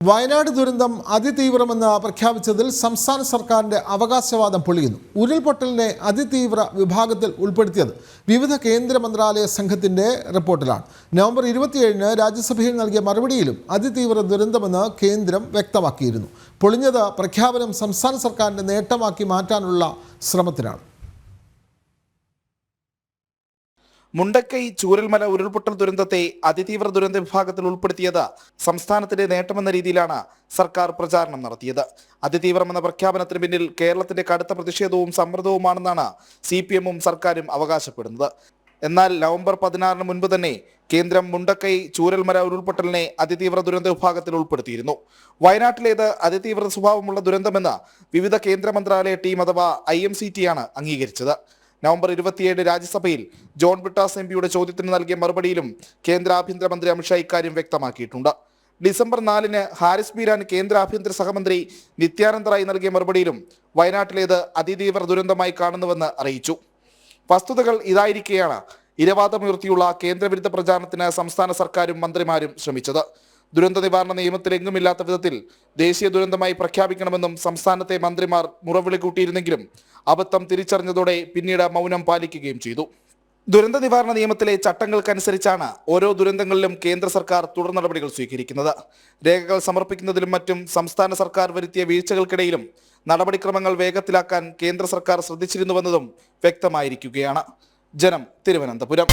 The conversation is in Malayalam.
വയനാട് ദുരന്തം അതിതീവ്രമെന്ന് പ്രഖ്യാപിച്ചതിൽ സംസ്ഥാന സർക്കാരിന്റെ അവകാശവാദം പൊളിയുന്നു. ഉരുൾപൊട്ടലിനെ അതിതീവ്ര വിഭാഗത്തിൽ ഉൾപ്പെടുത്തിയത് വിവിധ കേന്ദ്ര മന്ത്രാലയ സംഘത്തിന്റെ റിപ്പോർട്ടിലാണ്. നവംബർ 27-ന് രാജ്യസഭയിൽ നൽകിയ മറുപടിയിലും അതിതീവ്ര ദുരന്തമെന്ന് കേന്ദ്രം വ്യക്തമാക്കിയിരുന്നു. പൊളിഞ്ഞത് പ്രഖ്യാപനം സംസ്ഥാന സർക്കാരിന്റെ നേട്ടമാക്കി മാറ്റാനുള്ള ശ്രമത്തിലാണ്. മുണ്ടക്കൈ ചൂരൽമല ഉരുൾപൊട്ടൽ ദുരന്തത്തെ അതിതീവ്ര ദുരന്ത വിഭാഗത്തിൽ ഉൾപ്പെടുത്തിയത് സംസ്ഥാനത്തിന്റെ നേട്ടമെന്ന രീതിയിലാണ് സർക്കാർ പ്രചാരണം നടത്തിയത്. അതിതീവ്രമെന്ന പ്രഖ്യാപനത്തിന് പിന്നിൽ കേരളത്തിന്റെ കടുത്ത പ്രതിഷേധവും സമ്മർദ്ദവുമാണെന്നാണ് CPM-ഉം സർക്കാരും അവകാശപ്പെടുന്നത്. എന്നാൽ നവംബർ 16-ന് മുൻപ് തന്നെ കേന്ദ്രം മുണ്ടക്കൈ ചൂരൽമല ഉരുൾപൊട്ടലിനെ അതിതീവ്ര ദുരന്ത വിഭാഗത്തിൽ ഉൾപ്പെടുത്തിയിരുന്നു. വയനാട്ടിലേത് അതിതീവ്ര സ്വഭാവമുള്ള ദുരന്തമെന്ന് വിവിധ കേന്ദ്ര മന്ത്രാലയ ടീം അഥവാ IMCT ആണ് അംഗീകരിച്ചത്. നവംബർ 27 രാജ്യസഭയിൽ ജോൺ ബ്രിട്ടാസ് MP-യുടെ ചോദ്യത്തിന് നൽകിയ മറുപടിയിലും കേന്ദ്ര ആഭ്യന്തരമന്ത്രി അമിത്ഷാ ഇക്കാര്യം വ്യക്തമാക്കിയിട്ടുണ്ട്. ഡിസംബർ 4-ന് ഹാരിസ് ബീരാൻ കേന്ദ്ര ആഭ്യന്തര സഹമന്ത്രി നിത്യാനന്ദ റായ് നൽകിയ മറുപടിയിലും വയനാട്ടിലേത് അതിതീവ്ര ദുരന്തമായി കാണുന്നുവെന്ന് അറിയിച്ചു. വസ്തുതകൾ ഇതായിരിക്കെയാണ് ഇരവാദമുയർത്തിയുള്ള കേന്ദ്രവിരുദ്ധ പ്രചാരണത്തിന് സംസ്ഥാന സർക്കാരും മന്ത്രിമാരും ശ്രമിച്ചത്. ദുരന്ത നിവാരണ നിയമത്തിൽ എങ്ങുമില്ലാത്ത വിധത്തിൽ ദേശീയ ദുരന്തമായി പ്രഖ്യാപിക്കണമെന്നും സംസ്ഥാനത്തെ മന്ത്രിമാർ മുറവിളി കൂട്ടിയിരുന്നെങ്കിലും അബദ്ധം തിരിച്ചറിഞ്ഞതോടെ പിന്നീട് മൗനം പാലിക്കുകയും ചെയ്തു. ദുരന്ത നിവാരണ നിയമത്തിലെ ചട്ടങ്ങൾക്കനുസരിച്ചാണ് ഓരോ ദുരന്തങ്ങളിലും കേന്ദ്ര സർക്കാർ തുടർ നടപടികൾ സ്വീകരിക്കുന്നത്. രേഖകൾ സമർപ്പിക്കുന്നതിലും മറ്റും സംസ്ഥാന സർക്കാർ വരുത്തിയ വീഴ്ചകൾക്കിടയിലും നടപടിക്രമങ്ങൾ വേഗത്തിലാക്കാൻ കേന്ദ്ര സർക്കാർ ശ്രദ്ധിച്ചിരുന്നുവെന്നതും വ്യക്തമായിരിക്കുകയാണ്. ജനം, തിരുവനന്തപുരം.